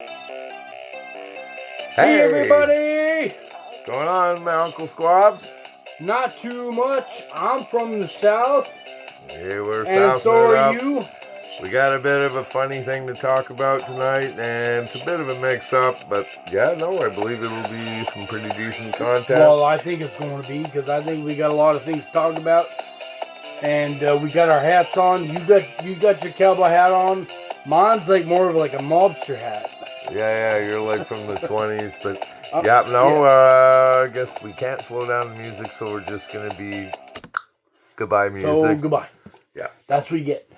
Hey everybody! What's going on, my Uncle Squabs? Not too much. I'm from the south. Yeah, we're and southing so it are up. you. We got a bit of a funny thing to talk about tonight, and it's a bit of a mix-up, but yeah, no, I believe it'll be some pretty decent content. Well, I think it's going to be, because I think we got a lot of things to talk about. And we got our hats on. You got your cowboy hat on. Mine's like more of like a mobster hat. Yeah, you're like from the 20s, but yeah. I guess we can't slow down the music, so we're just gonna be goodbye music. So goodbye. Yeah. That's what you get.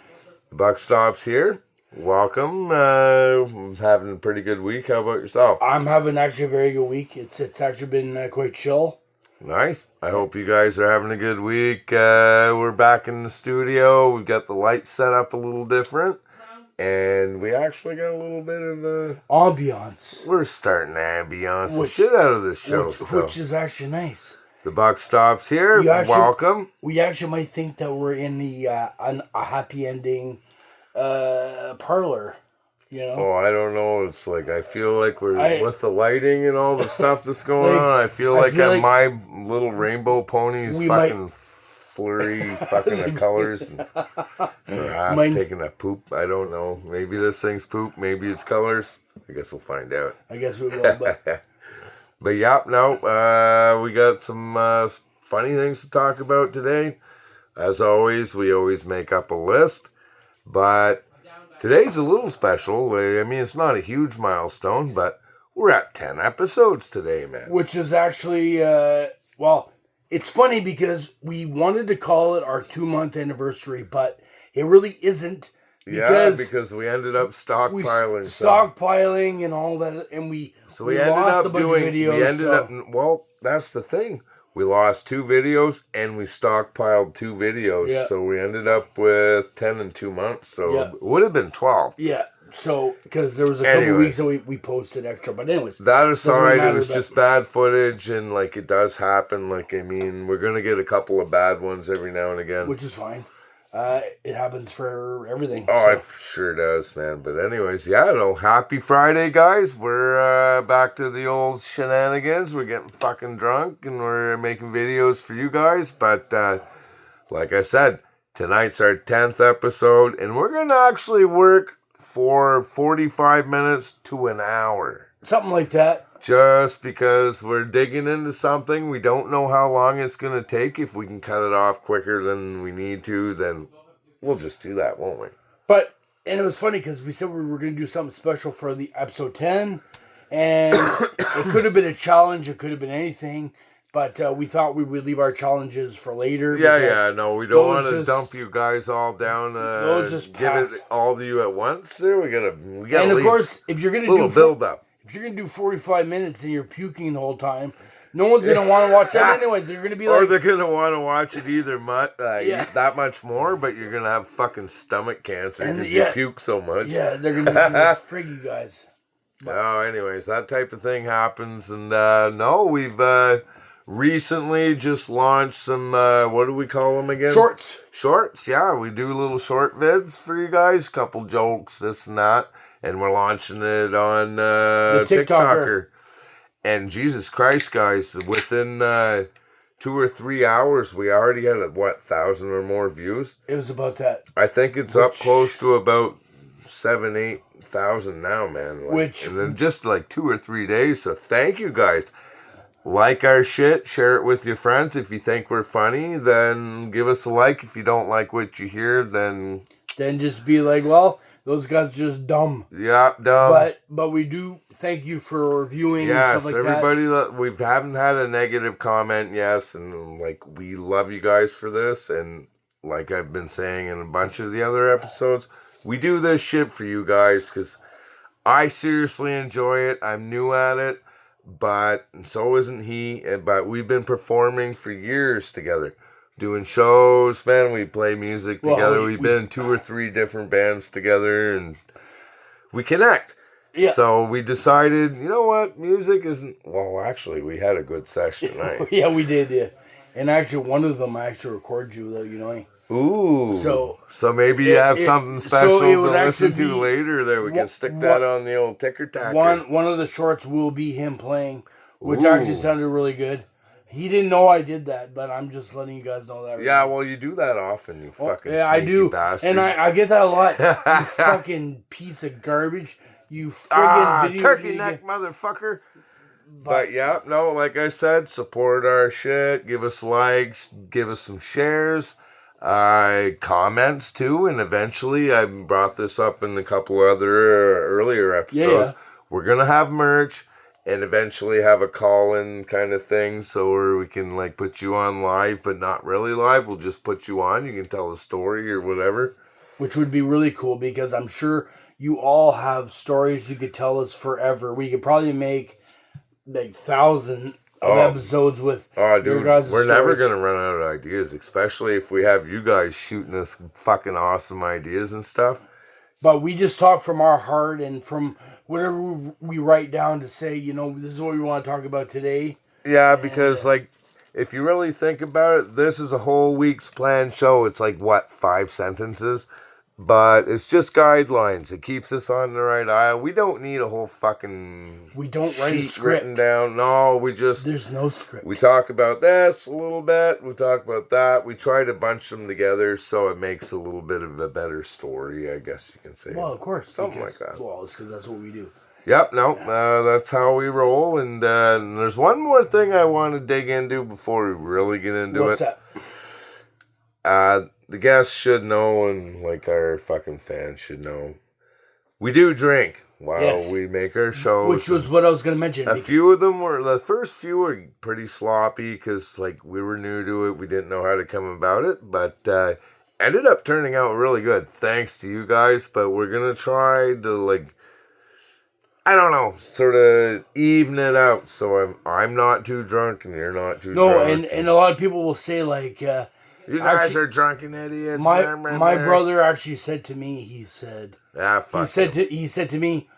Buck Stops here. Welcome. I'm having a pretty good week. How about yourself? I'm having actually a very good week. It's actually been quite chill. Nice. I hope you guys are having a good week. We're back in the studio. We've got the lights set up a little different. And we actually got a little bit of a ambiance. We're starting to ambiance the shit out of this show. Which is actually nice. The Buck Stops here. Welcome. We actually might think that we're in the a happy ending parlor. You know? Oh, I don't know. It's like I feel like we're with the lighting and all the stuff that's going on. I feel like My Little Rainbow Ponies fucking flurry fucking of colors and perhaps taking a poop. I don't know. Maybe this thing's poop. Maybe it's colors. I guess we'll find out. I guess we will. But yeah, no. We got some funny things to talk about today. As always, we always make up a list, but today's a little special. I mean, it's not a huge milestone, but we're at 10 episodes today, man. Which is actually, it's funny because we wanted to call it our 2-month anniversary, but it really isn't. Because we ended up stockpiling. Stockpiling and all that, and we lost a bunch of videos. Well, that's the thing. We lost 2 videos and we stockpiled 2 videos. Yeah. So we ended up with 10 in 2 months. So it would have been 12. Yeah. So, because there was a couple weeks that we posted extra. But anyways. That is alright. It was just bad footage and like it does happen. Like, I mean, we're going to get a couple of bad ones every now and again. Which is fine. It happens for everything. Oh, it sure does, man. But anyways, happy Friday, guys. We're back to the old shenanigans. We're getting fucking drunk and we're making videos for you guys. But like I said, tonight's our 10th episode, and we're going to actually work for 45 minutes to an hour. Something like that. Just because we're digging into something, we don't know how long it's going to take. If we can cut it off quicker than we need to, then we'll just do that, won't we? And it was funny because we said we were going to do something special for the episode 10, and it could have been a challenge, it could have been anything, but we thought we would leave our challenges for later. No, we don't want to dump you guys all down. Just give it all to you at once. There, we gotta. And of course, if you're going to do build up. If you're going to do 45 minutes and you're puking the whole time, no one's going to want to watch that anyways. You're going to be or they're going to want to watch it either that much more, but you're going to have fucking stomach cancer because you puke so much. Yeah, they're going to be frig you guys. Anyways, that type of thing happens. And we've recently just launched some, what do we call them again? Shorts, yeah. We do little short vids for you guys, couple jokes, this and that. And we're launching it on the TikToker. And Jesus Christ, guys, within 2 or 3 hours, we already had, 1,000 or more views? It was about that. I think it's up close to about 7,000-8,000 now, man. And in just 2 or 3 days. So thank you, guys. Like our shit. Share it with your friends. If you think we're funny, then give us a like. If you don't like what you hear, then just be like, well, those guys are just dumb. Yeah, dumb. But we do thank you for reviewing and stuff like everybody we haven't had a negative comment, and we love you guys for this, and like I've been saying in a bunch of the other episodes, we do this shit for you guys because I seriously enjoy it. I'm new at it, but so isn't he. But we've been performing for years together. Doing shows, man. We play music together. We've been in 2 or 3 different bands together, and we connect. Yeah. So we decided, you know what? Music isn't... Well, actually, we had a good session tonight. Yeah, we did, yeah. And actually, one of them I actually recorded you without you knowing. Ooh. So maybe you have something special to listen to later there. We can stick that on the old ticker tacker. One of the shorts will be him playing, which actually sounded really good. He didn't know I did that, but I'm just letting you guys know that. Right now. Well, you do that often, you fucking I do, bastard. and I get that a lot. You fucking piece of garbage. You friggin' video turkey neck motherfucker. But like I said, support our shit. Give us likes. Give us some shares. Comments too, and eventually I brought this up in a couple other earlier episodes. We're gonna have merch. And eventually have a call-in kind of thing, so we can like put you on live, but not really live. We'll just put you on. You can tell a story or whatever. Which would be really cool because I'm sure you all have stories you could tell us forever. We could probably make like 1,000 of episodes with your guys' we're stories. Never gonna run out of ideas, especially if we have you guys shooting us fucking awesome ideas and stuff. But we just talk from our heart and from whatever we write down to say, this is what we want to talk about today. Yeah, because, if you really think about it, this is a whole week's planned show. It's 5 sentences? But it's just guidelines. It keeps us on the right aisle. We don't need a whole fucking We don't write a script. written down. No, we just... There's no script. We talk about this a little bit. We talk about that. We try to bunch them together so it makes a little bit of a better story, I guess you can say. Well, of course. Something like that. Well, it's because that's what we do. Yep, that's how we roll. And there's one more thing I want to dig into before we really get into What's it. What's that? The guests should know, and our fucking fans should know. We do drink while we make our shows. Which was what I was going to mention. The first few were pretty sloppy because, we were new to it. We didn't know how to come about it, but ended up turning out really good, thanks to you guys. But we're going to try to, I don't know, sort of even it out so I'm not too drunk and you're not too drunk. No, and a lot of people will say, you guys are drunken idiots. My brother actually said to me, he said to me,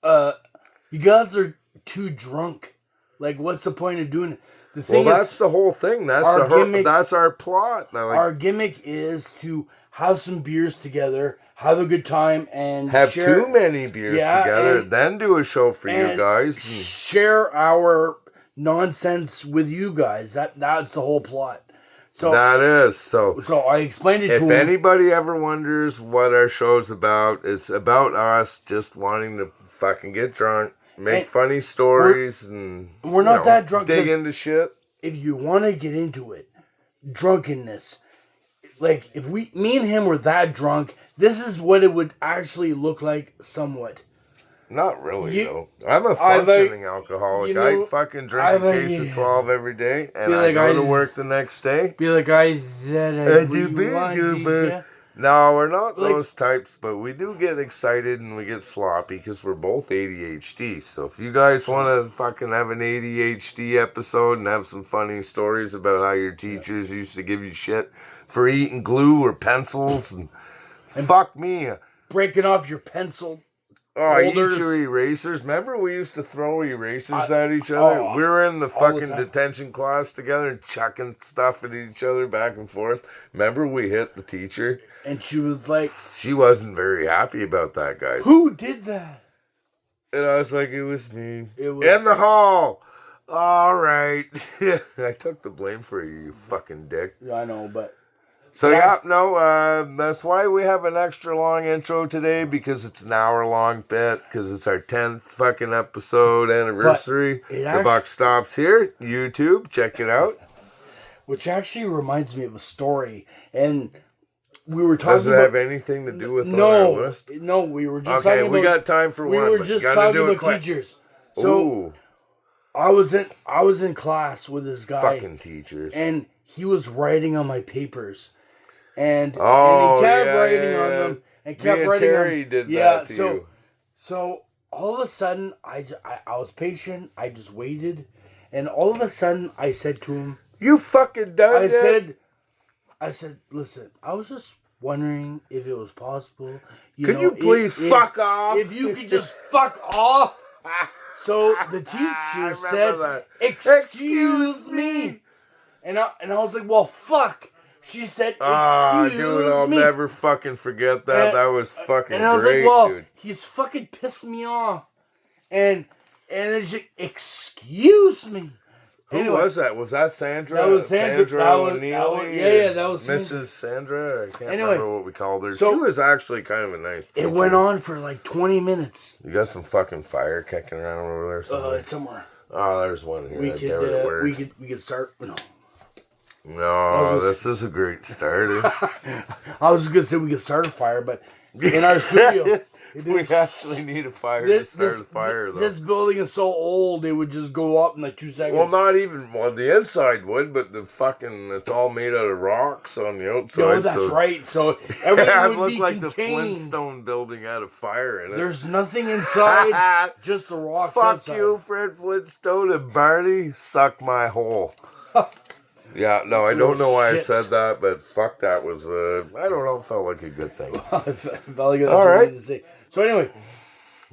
you guys are too drunk. What's the point of doing it? The thing that's the whole thing. That's that's our plot. Our gimmick is to have some beers together, have a good time, and have too many beers together, then do a show for you guys. Share our nonsense with you guys. That's the whole plot. So that is so I explained it to him. If anybody ever wonders what our show's about, it's about us just wanting to fucking get drunk, make funny stories, and we're not that drunk. Dig into shit. If you want to get into it, drunkenness. If me and him were that drunk, this is what it would actually look like somewhat. Not really, though. I'm a functioning alcoholic. I fucking drink a case of 12 every day, and I go to work the next day. Be the guy that No, we're not those types, but we do get excited and we get sloppy because we're both ADHD. So if you guys want to fucking have an ADHD episode and have some funny stories about how your teachers used to give you shit for eating glue or pencils and fuck me. Breaking off your pencil. Oh, eat your erasers. Remember we used to throw erasers at each other? We were in the fucking detention class together and chucking stuff at each other back and forth. Remember we hit the teacher? And she was like... She wasn't very happy about that, guys. Who did that? And I was like, it was me. It was... In the hall. All right. I took the blame for you fucking dick. I know, but... So, that's why we have an extra long intro today, because it's an hour-long bit, because it's our 10th fucking episode anniversary. The buck stops here. YouTube, check it out. Which actually reminds me of a story, and we were talking Does it have anything to do with our list? No, we were just talking about... Okay, we got time for one, We were just talking about teachers. So, I was in class with this guy. Fucking teachers. And he was writing on my papers. And he kept writing on them and kept writing Terry on. Did that to you. So all of a sudden, I was patient. I just waited, and all of a sudden, I said to him, "You fucking done it." I said, listen, I was just wondering if it was possible. Could you please fuck off? If you could just fuck off. So the teacher said, "Excuse me," and I was like, "Well, fuck." She said, Ah, excuse dude, I'll me. never fucking forget that. That was fucking And I was great, like, well, dude. he's fucking pissed me off. And then she's like, excuse me. Who was that? Was that Sandra? That was Sandra. O'Neilly? Yeah, that was Mrs. Sandra. I can't Anyway, remember what we called her. so she was actually kind of a nice teacher. It went on for like 20 minutes. You got some fucking fire kicking around over there somewhere? It's somewhere. Oh, there's one here. We could start. No, this is a great start. I was just gonna say we could start a fire, but in our studio, we actually need a fire to start a fire, though. This building is so old; it would just go up in like 2 seconds. Well, not even. Well, the inside would, but it's all made out of rocks on the outside. No, that's right. So everything would be like contained. The Flintstone building had a fire in it. There's nothing inside, just the rocks Fuck outside. you, Fred Flintstone and Barney. Suck my hole. Yeah, no, I don't know why I said that, but fuck, that was I don't know, felt like a good thing. I felt like that's what I needed to say. So anyway.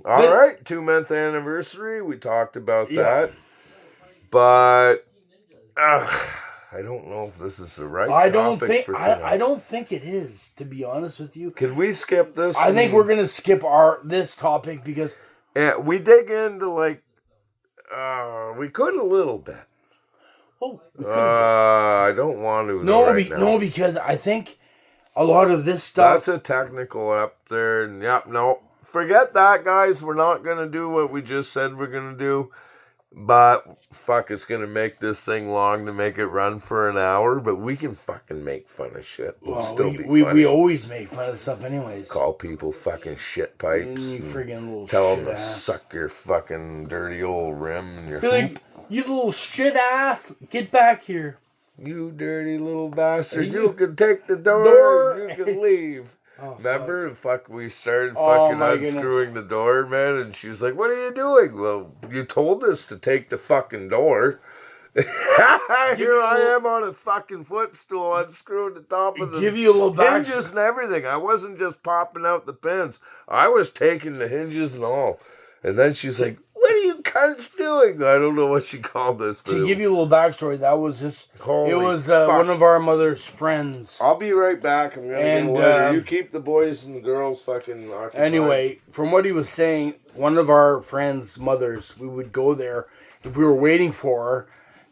All right, 2-month anniversary. We talked about that. But I don't know if this is the right I don't topic think it is, to be honest with you. Can we skip this? I think we're gonna skip this topic because we dig into we could a little bit. Oh, I don't want to. No, because I think a lot of this stuff. That's a technical up there. And no, forget that, guys. We're not gonna do what we just said we're gonna do. But fuck, it's gonna make this thing long to make it run for an hour. But we can fucking make fun of shit. We always make fun of stuff, anyways. Call people fucking shit pipes. Friggin' little tell shit them to ass. Suck your fucking dirty old rim and your Be like, you little shit ass, get back here. You dirty little bastard. You can take the door. You can leave. Remember? We started fucking unscrewing the door, man, and she was like, what are you doing? Well, you told us to take the fucking door. Here I am on a fucking footstool unscrewing the top of the hinges and everything. I wasn't just popping out the pins. I was taking the hinges and all. And then she's like, what are you cunts doing? I don't know what she called this. To give you a little backstory, that was just, it was one of our mother's friends. I'll be right back. I'm going to get a letter. You keep the boys and the girls fucking occupied. Anyway, from what he was saying, one of our friends' mothers, we would go there if we were waiting for her.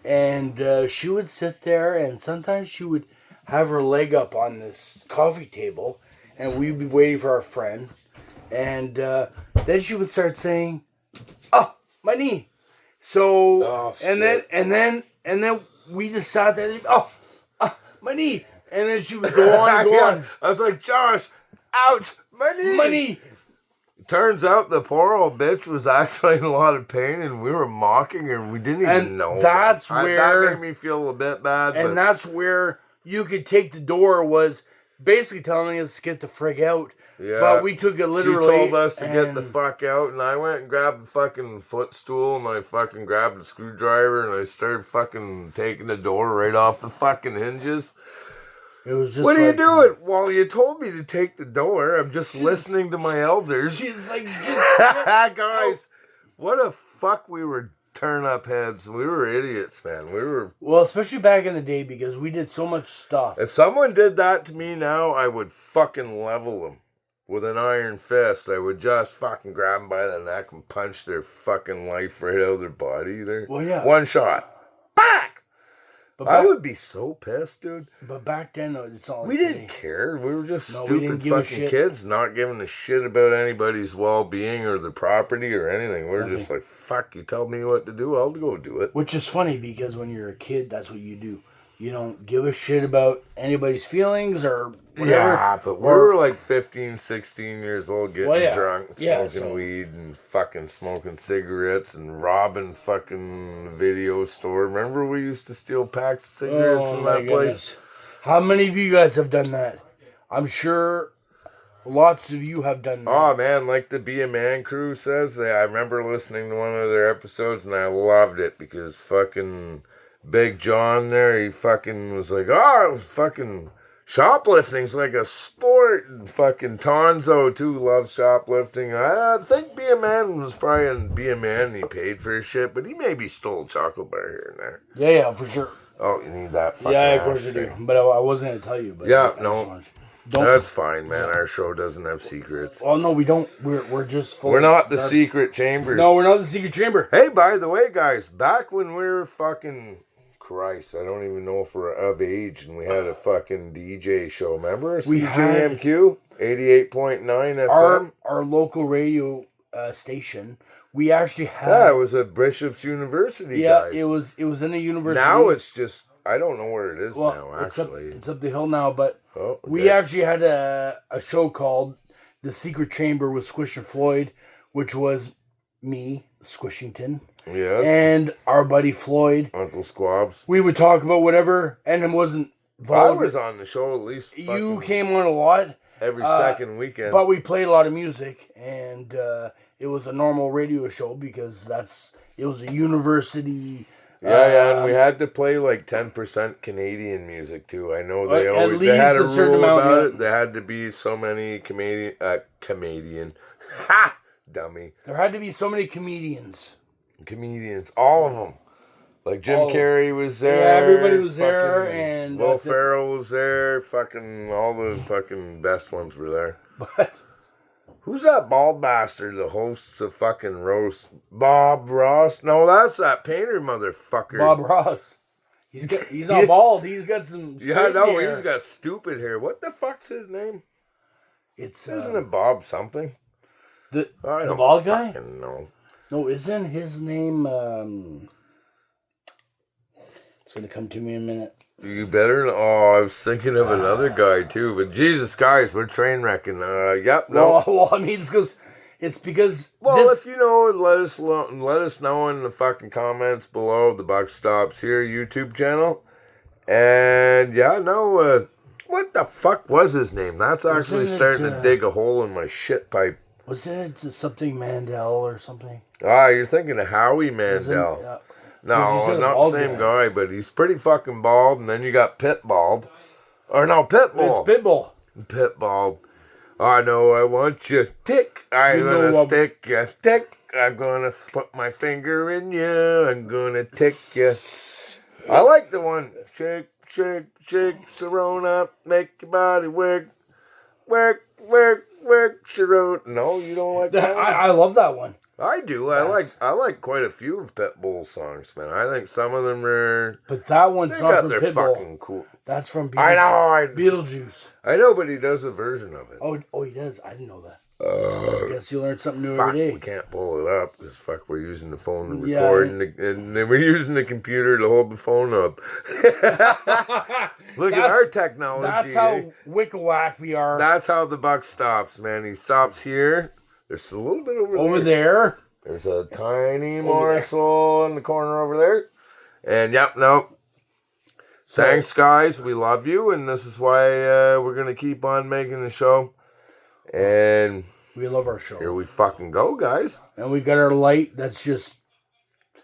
And she would sit there, and sometimes she would have her leg up on this coffee table, and we'd be waiting for our friend. And then she would start saying, "Oh, my knee." So and then we just sat there. Oh, my knee. And then she would go on and go on. I was like, Josh, ouch, my knee. My knee. Turns out the poor old bitch was actually in a lot of pain, and we were mocking her, and we didn't even know. That made me feel a bit bad. And that's where you could take the door, was basically telling us to get the frig out. Yeah. But we took it literally. She told us to get the fuck out, and I went and grabbed the fucking footstool, and I fucking grabbed the screwdriver, and I started fucking taking the door right off the fucking hinges. It was just what are you doing? Well, you told me to take the door. I'm just listening to my elders. She's like, guys, what a fuck we were turn up heads. We were idiots, man. We were. Well, especially back in the day, because we did so much stuff. If someone did that to me now, I would fucking level them with an iron fist. I would just fucking grab them by the neck and punch their fucking life right out of their body. Well, yeah. One shot. Back! I would be so pissed, dude. But back then, it's all we didn't care. We were just stupid fucking kids, not giving a shit about anybody's well-being or the property or anything. We're just like, fuck, you tell me what to do, I'll go do it. Which is funny, because when you're a kid, that's what you do. You don't give a shit about anybody's feelings or whatever. Yeah, but we were like 15, 16 years old, getting drunk, smoking weed and fucking smoking cigarettes and robbing fucking video store. Remember we used to steal packs of cigarettes from that place? How many of you guys have done that? I'm sure lots of you have done that. Oh man, like the Be a Man crew says, I remember listening to one of their episodes and I loved it because fucking Big John there, he fucking was like, fucking shoplifting's like a sport. And fucking Tonzo too loves shoplifting. I think Be a Man was probably in Be a Man and he paid for his shit, but he maybe stole a chocolate bar here and there. Yeah, for sure. Oh, you need that fucking Yeah, of course I ashtray. do. But I wasn't going to tell you. But Yeah, I no. just wanted- Don't. That's fine, man. Our show doesn't have secrets. Oh, no, we don't. We're just full We're of not the garbage. secret chambers. No, we're not the secret chamber. Hey, by the way, guys, back when we were fucking... Christ, I don't even know if we're of age and we had a fucking DJ show. Remember? We had- CJMQ 88.9 FM. Our local radio station. We actually had. Yeah, it was at Bishop's University, Yeah, guys. it was in a university. Now it's just... I don't know where it is well, now, actually. it's up the hill now, but Oh, we okay. actually had a show called The Secret Chamber with Squish and Floyd, which was me, Squishington, Yes. and our buddy Floyd. Uncle Squabs. We would talk about whatever, and it wasn't I vulgar. was on the show at least You fucking came on a lot, every second weekend. but we played a lot of music, and it was a normal radio show because it was a university. Yeah, and we had to play like 10% Canadian music too. I know they At always least they had a a certain rule amount, about yeah. it. There had to be so many Canadian, ha, dummy There had to be so many comedians. comedians, all of them. Like Jim All of 'em. Carrey was there. Yeah, everybody was there, fucking and Will that's it. Ferrell was there. Fucking all the fucking best ones were there. But Who's that bald bastard that hosts the fucking roast? Bob Ross? No, that's that painter motherfucker. Bob Ross, he's not bald. He's got some. Yeah, crazy no, hair. he's got stupid hair. What the fuck's his name? It's Isn't it Bob something? the I don't bald guy? fucking know. No, isn't his name? It's gonna come to me in a minute. You better. Oh, I was thinking of another guy too. But Jesus, guys, we're train wrecking. Yep, no. Well, I mean, it's because Well, this. if you know, let us know in the fucking comments below. The Buck Stops Here YouTube channel. And yeah, no. What the fuck was his name? That's actually Wasn't it, starting to dig a hole in my shit pipe. Wasn't it something Mandel or something? Ah, you're thinking of Howie Wasn't- Mandel. Because you No, said a not the bald same guy. guy, but he's pretty fucking bald. And then you got Pit Bald. Or no, It's Pitbull. Pitbull. Pit Bald. I know I want you. Tick. I'm You know gonna what- stick you. Tick. I'm gonna put my finger in you. I'm gonna tick you. I like the one. Shake, shake, shake, Sharon up. Make your body work. Work, work, work, Sharon. No, you don't like that one? I love that one. I do. I like quite a few of Pitbull's songs, man. I think some of them are. But that one's They not got from their Pitbull. fucking cool. That's from I know. Beetlejuice. I know, but he does a version of it. Oh, he does. I didn't know that. I guess you learn something new Fuck, every day. we can't pull it up because fuck, we're using the phone to Yeah. record, and then we're using the computer to hold the phone up. Look at our technology. That's eh? how wickawhack we are. That's how the buck stops, man. He stops here. There's a little bit Over there. There's a tiny morsel in the corner over there. And yep, nope. Thanks, guys. We love you, and this is why we're gonna keep on making the show. And We love our show. here we fucking go, guys. And we got our light that's just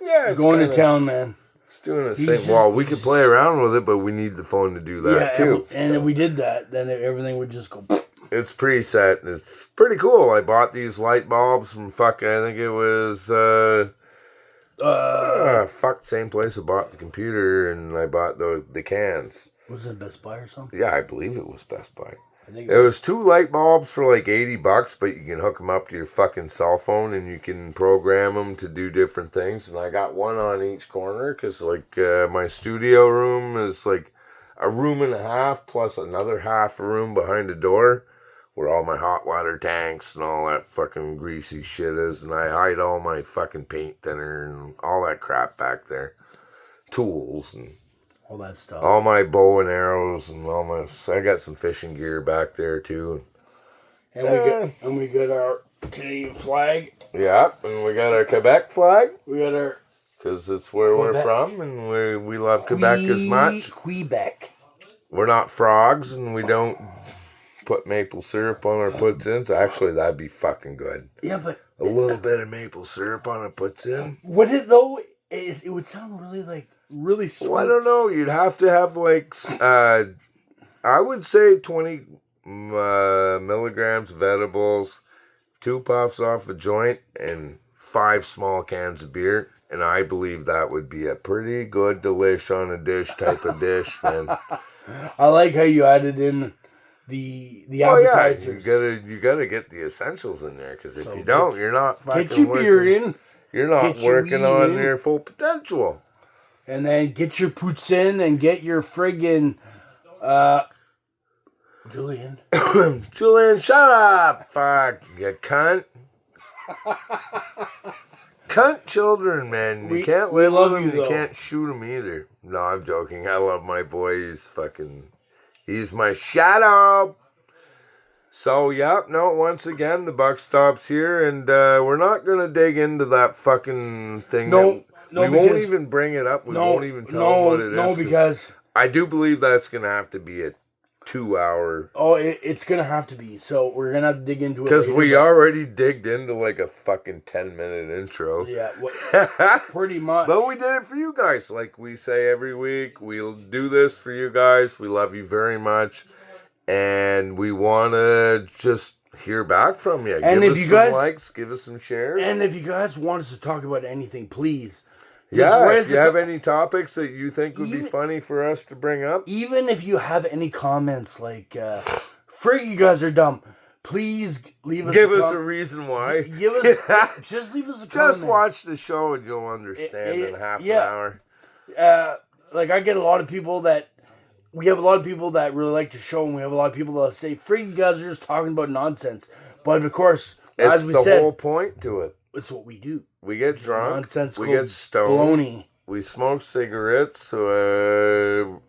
Yeah, it's going kinda- to town, man. It's doing the He's same. just- Well, we he's could play just- around with it, but we need the phone to do that too. And if we did that, then everything would just go. It's preset. And it's pretty cool. I bought these light bulbs from fucking. I think it was same place I bought the computer, and I bought the cans. Was it Best Buy or something? Yeah, I believe it was Best Buy. I think It was 2 light bulbs for like $80, but you can hook them up to your fucking cell phone and you can program them to do different things. And I got one on each corner because like my studio room is like a room and a half plus another half room behind the door where all my hot water tanks and all that fucking greasy shit is. And I hide all my fucking paint thinner and all that crap back there. Tools and all that stuff. all my bow and arrows and all my. I got some fishing gear back there too. And we got our Canadian flag. Yeah, and we got our Quebec flag We got our because it's where we're Quebec. from, and we love Quebec as much. Quebec. We're not frogs, and we don't put maple syrup on our puts ins. Actually, that'd be fucking good. Yeah, but A little bit of maple syrup on our puts in. what it though is, it would sound really sweet. Well, I don't know. You'd have to have like, I would say 20 milligrams of edibles, 2 puffs off a joint, and 5 small cans of beer. And I believe that would be a pretty good delish on a dish type of dish, man. I like how you added in the appetizers. You gotta get the essentials in there, because if So you don't, you're not fucking Get your beer in, You're not get your working weed on in. your full potential. and then get your poots in, and get your friggin' Julian. Julian, shut up! Fuck, you cunt. Cunt children, man. You can't we live love with them. you, You though. can't shoot them either. No, I'm joking. I love my boy. He's my shadow. So, yep, no, once again, the buck stops here, and we're not going to dig into that fucking thing. No, we won't even bring it up. We won't even tell them what it is. No, because I do believe that's going to have to be a 2-hour. Oh, it's gonna have to be. So we're gonna have to dig into it. Because later, we but- already digged into like a fucking 10-minute intro. Yeah, pretty much. But we did it for you guys. Like we say every week, we'll do this for you guys. We love you very much. And we want to just hear back from you. And give if us you some guys- likes, give us some shares. And if you guys want us to talk about anything, please. Yeah, write if us you a have co- any topics that you think would be Even- funny for us to bring up, Even if you have any comments like, "Frig, you guys are dumb," please leave us. give a us a reason why. Give us. Just leave us a comment. Just watch the show and you'll understand in half an hour. Like I get a lot of people that. We have a lot of people that really like the show, and we have a lot of people that say, "Frig, you guys are just talking about nonsense." But of course, It's as we the said, whole point to it. it's what we do. We get drunk, Nonsensical we get stoned, baloney. we smoke cigarettes.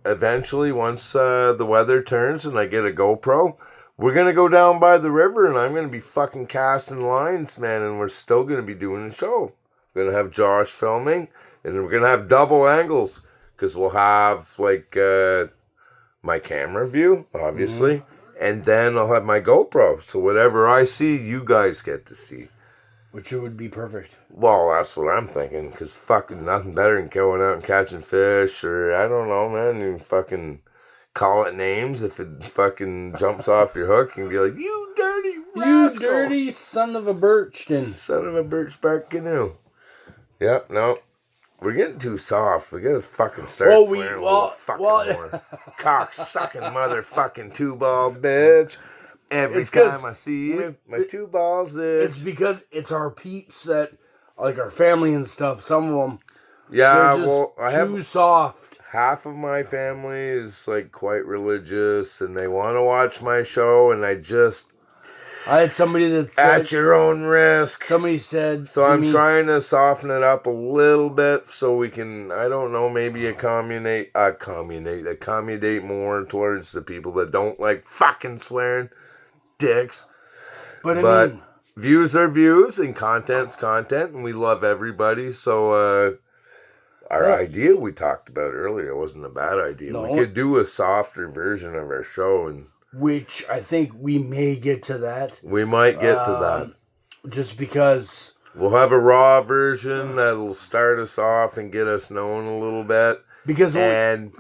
Eventually, once the weather turns and I get a GoPro, we're going to go down by the river and I'm going to be fucking casting lines, man, and we're still going to be doing the show. We're going to have Josh filming, and then we're going to have double angles, because we'll have, like, my camera view, obviously, and then I'll have my GoPro. So whatever I see, you guys get to see. Which it would be perfect. Well, that's what I'm thinking, because fucking nothing better than going out and catching fish, or I don't know, man, you fucking call it names if it fucking jumps off your hook and be like, you dirty rascal. You dirty son of a Birchton. Son of a birch bark canoe. Yep, no. We're getting too soft. We gotta fucking start swearing a little fucking more. Cock-sucking motherfucking two-ball bitch. Every It's 'cause time I see you, my two balls is... It's because it's our peeps that, like our family and stuff, some of them, Yeah, they're just well, I too have... soft. Half of my family is, like, quite religious, and they want to watch my show, and I just... I had somebody that said, At your own risk. somebody said So to I'm me, trying to soften it up a little bit so we can, I don't know, maybe accommodate more towards the people that don't like fucking swearing dicks. but I But mean, views are views and content's content, and we love everybody. So our idea we talked about earlier wasn't a bad idea. No. We could do a softer version of our show, and which I think we may get to that, we might get to that. just because, We'll have a raw version that'll start us off and get us known a little bit. And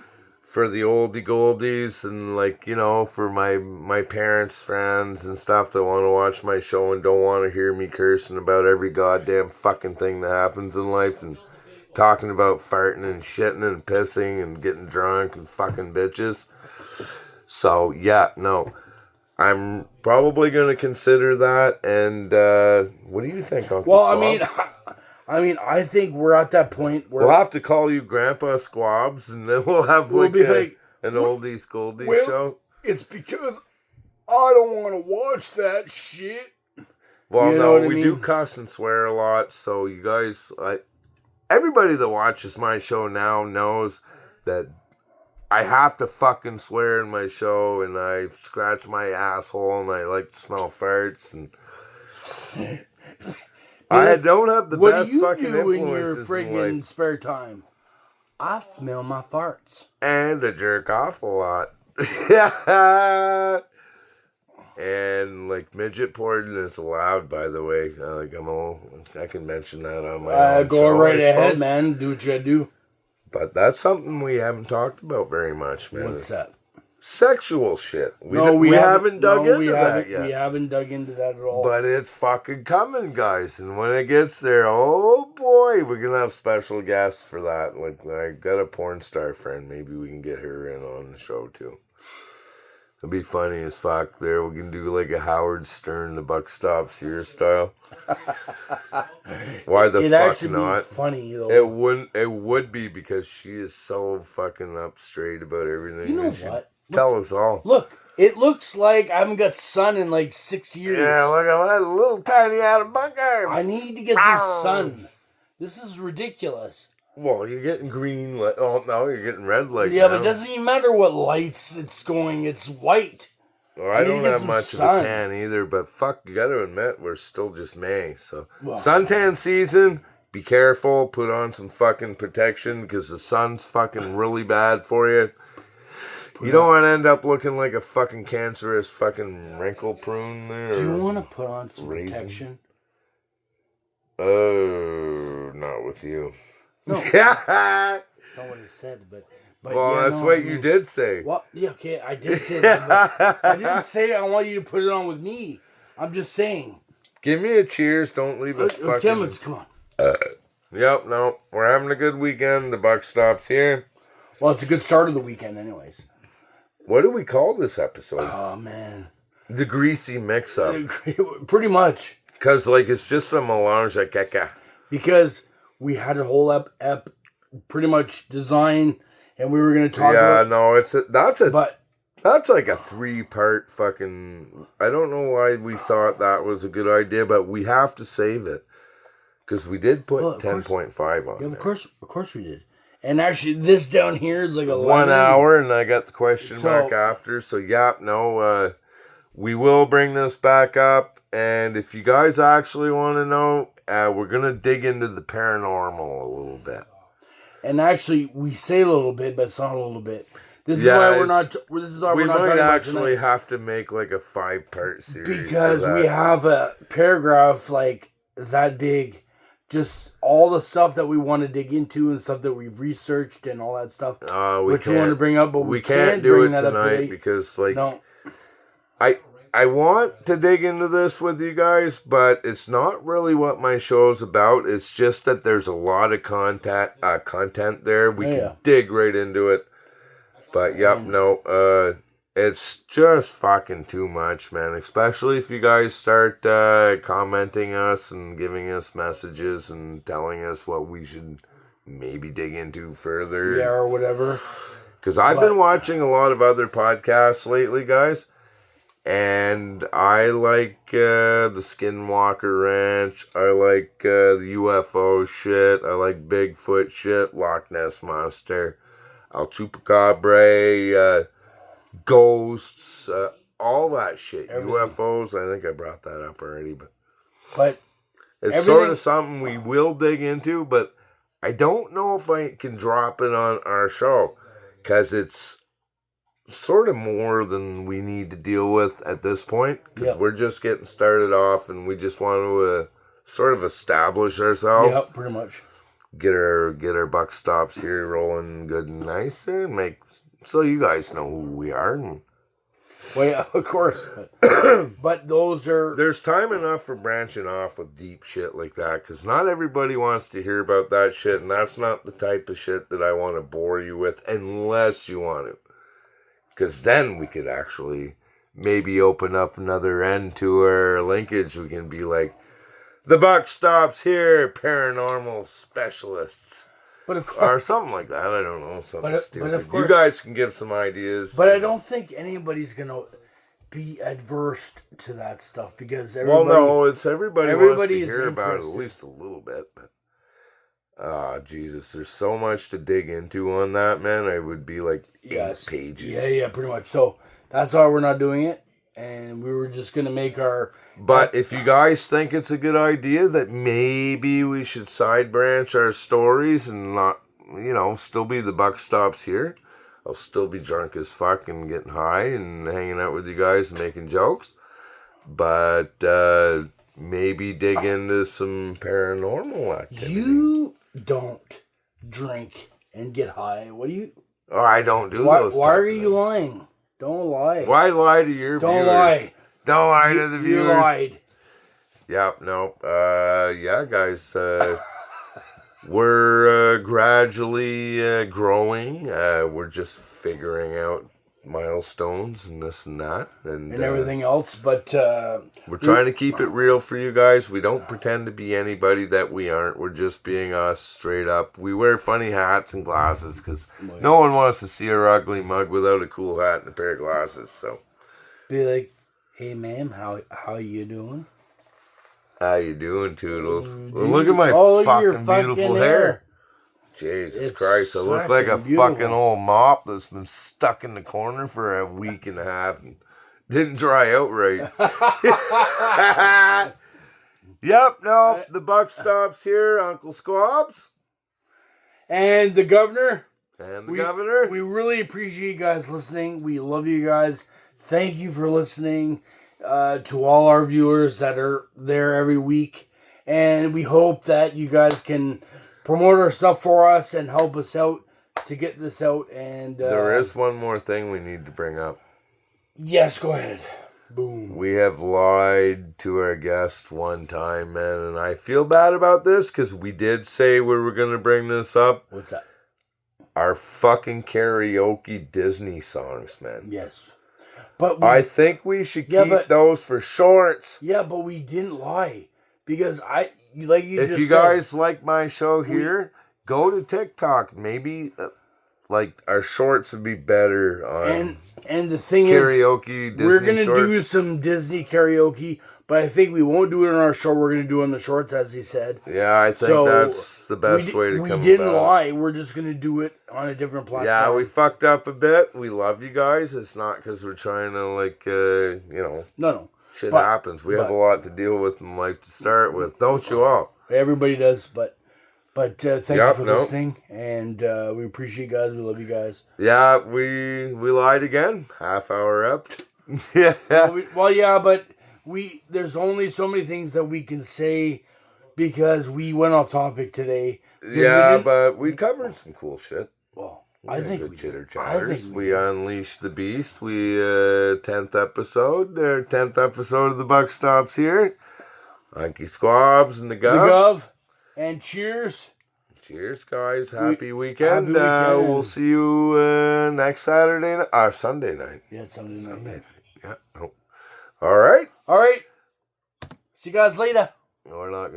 for the oldie goldies and, like, you know, for my parents' friends and stuff that want to watch my show and don't want to hear me cursing about every goddamn fucking thing that happens in life and talking about farting and shitting and pissing and getting drunk and fucking bitches. So, yeah, no. I'm probably going to consider that. And what do you think, Uncle well, Squabs? I think we're at that point where We'll have to call you Grandpa Squabs, and then we'll have We'll be like, an oldies goldies well- show. it's because I don't want to watch that shit. Well, you know no, what I we do mean? cuss and swear a lot, so you guys, everybody that watches my show now knows that I have to fucking swear in my show, and I scratch my asshole, and I like to smell farts, and I don't have the What best do you fucking do in your influences in friggin' life, spare time? I smell my farts. and I jerk off a lot. Yeah. And like midget porn is allowed, by the way. I can mention that on my own Go show, right I ahead, suppose. man. Do what you gotta do. But that's something we haven't talked about very much, man. What's that? sexual shit. We haven't dug into that yet. We haven't dug into that at all. But it's fucking coming, guys. And when it gets there, oh boy, we're going to have special guests for that. Like, I got a porn star friend. Maybe we can get her in on the show, too. It'll be funny as fuck there. We can do like a Howard Stern, the buck stops here style. Why the It'd fuck actually not? Be funny though. It would be because she is so fucking up straight about everything. You know what? Tell us all. Look, it looks like I haven't got sun in like 6 years. Yeah, look at that little tiny Adam Buck arms. I need to get some sun. This is ridiculous. Well, you're getting green light. Oh, no, you're getting red light. Yeah, but it doesn't even matter what lights it's going. It's white. Well, I don't have much of a tan either, but fuck, you got to admit, we're still just May. So, suntan season, be careful. Put on some fucking protection because the sun's fucking really bad for you. You don't want to end up looking like a fucking cancerous fucking wrinkle prune there. Do you want to put on some protection? Oh, not with you. No, that's not what I said, but well, yeah, that's what you did say. Well, yeah, okay, I did say that, but I didn't say I want you to put it on with me. I'm just saying. Give me a cheers. Don't leave us fucking. Tim, come on. Yep, no, we're having a good weekend. The buck stops here. Well, it's a good start of the weekend, anyways. What do we call this episode? Oh man, the greasy mix-up. Pretty much. Because like it's just a melange à caca. Because we had a whole ep pretty much design, and we were going to talk about... Yeah, no, that's like a 3-part fucking... I don't know why we thought that was a good idea, but we have to save it. Because we did put 10.5 on it. Yeah, of course we did. And actually, this down here is like 1 hour, and I got the question mark after. So, we will bring this back up. And if you guys actually want to know, we're going to dig into the paranormal a little bit. And actually, we say a little bit, but it's not a little bit. This is why we're not. This is why we're not talking about tonight. We might actually have to make like a 5-part series because we have a paragraph like that big, just all the stuff that we want to dig into and stuff that we've researched and all that stuff, which we want to bring up, but we can't do bring it that tonight up today because like I want to dig into this with you guys, but it's not really what my show's about. It's just that there's a lot of content there. We can dig right into it. But, it's just fucking too much, man. Especially if you guys start commenting us and giving us messages and telling us what we should maybe dig into further. Yeah, or whatever. Because I've been watching a lot of other podcasts lately, guys. And I like the Skinwalker Ranch. I like the UFO shit. I like Bigfoot shit. Loch Ness Monster. El Chupacabra. Ghosts. All that shit. Everything. UFOs. I think I brought that up already. But it's sort of something we will dig into. But I don't know if I can drop it on our show. Because it's sort of more than we need to deal with at this point, because we're just getting started off and we just want to sort of establish ourselves. Yeah, pretty much. Get our buck stops here rolling good and nice there, and so you guys know who we are. And, well, yeah, of course. But those are... There's time enough for branching off with deep shit like that, because not everybody wants to hear about that shit, and that's not the type of shit that I want to bore you with, unless you want to. Because then we could actually maybe open up another end to our linkage. We can be like, the buck stops here, paranormal specialists. But of course, or something like that. I don't know. Something stupid. But of course, you guys can give some ideas. But I don't think anybody's going to be adverse to that stuff. Because everybody... Well, no, it's everybody wants to hear about it at least a little bit. But Jesus, there's so much to dig into on that, man. I would be like 8 pages. Yeah, pretty much. So that's why we're not doing it. And we were just going to make our... But if you guys think it's a good idea that maybe we should side branch our stories and not, still be the buck stops here. I'll still be drunk as fuck and getting high and hanging out with you guys and making jokes. But maybe dig into some paranormal activity. You don't drink and get high. What do you... Oh, I don't do those. Why are you lying? Don't lie. Why lie to your Don't viewers? lie. Don't lie to the viewers. You lied. Yep, no. Yeah, guys. We're gradually growing. We're just figuring out milestones and this and that. And everything else, but we're trying to keep it real for you guys. We don't pretend to be anybody that we aren't. We're just being us straight up. We wear funny hats and glasses because no one wants to see our ugly mug without a cool hat and a pair of glasses. So be like, hey, ma'am, how you doing? How you doing, Toodles? Oh, Well, look at my look at your fucking beautiful hair. Jesus It's Christ, I look like a beautiful. fucking old mop that's been stuck in the corner for a week and a half and didn't dry out right. Yep, no, the buck stops here, Uncle Squabs. And the governor. And the governor. We really appreciate you guys listening. We love you guys. Thank you for listening to all our viewers that are there every week. And we hope that you guys can promote our stuff for us and help us out to get this out. And there is one more thing we need to bring up. Yes, go ahead. Boom. We have lied to our guest one time, man, and I feel bad about this because we did say we were going to bring this up. What's that? Our fucking karaoke Disney songs, man. Yes. But I think we should keep those for shorts. Yeah, but we didn't lie. Because if you guys like my show here, go to TikTok. Maybe like our shorts would be better on and the thing karaoke is, Disney we're gonna shorts. do some Disney karaoke, but I think we won't do it on our show. We're gonna do it on the shorts, as he said. Yeah, I think that's the best way to come about. We didn't lie. We're just gonna do it on a different platform. Yeah, we fucked up a bit. We love you guys. It's not because we're trying to No. Shit happens. We have a lot to deal with in life to start with. Don't you all? Everybody does, but thank you for listening, and we appreciate you guys. We love you guys. Yeah, we lied again. Half hour up. Yeah. But there's only so many things that we can say because we went off topic today. Yeah, but we covered some cool shit. Well, I think we chitter chatters. We unleashed the beast. We 10th episode. 10th episode of the Buck Stops here. Unky Squabs and the Gov. And cheers. Cheers, guys. Happy weekend. We'll see you next Saturday night. Sunday night. Yeah, it's Sunday night. Yeah. Oh. All right. See you guys later. We're not gonna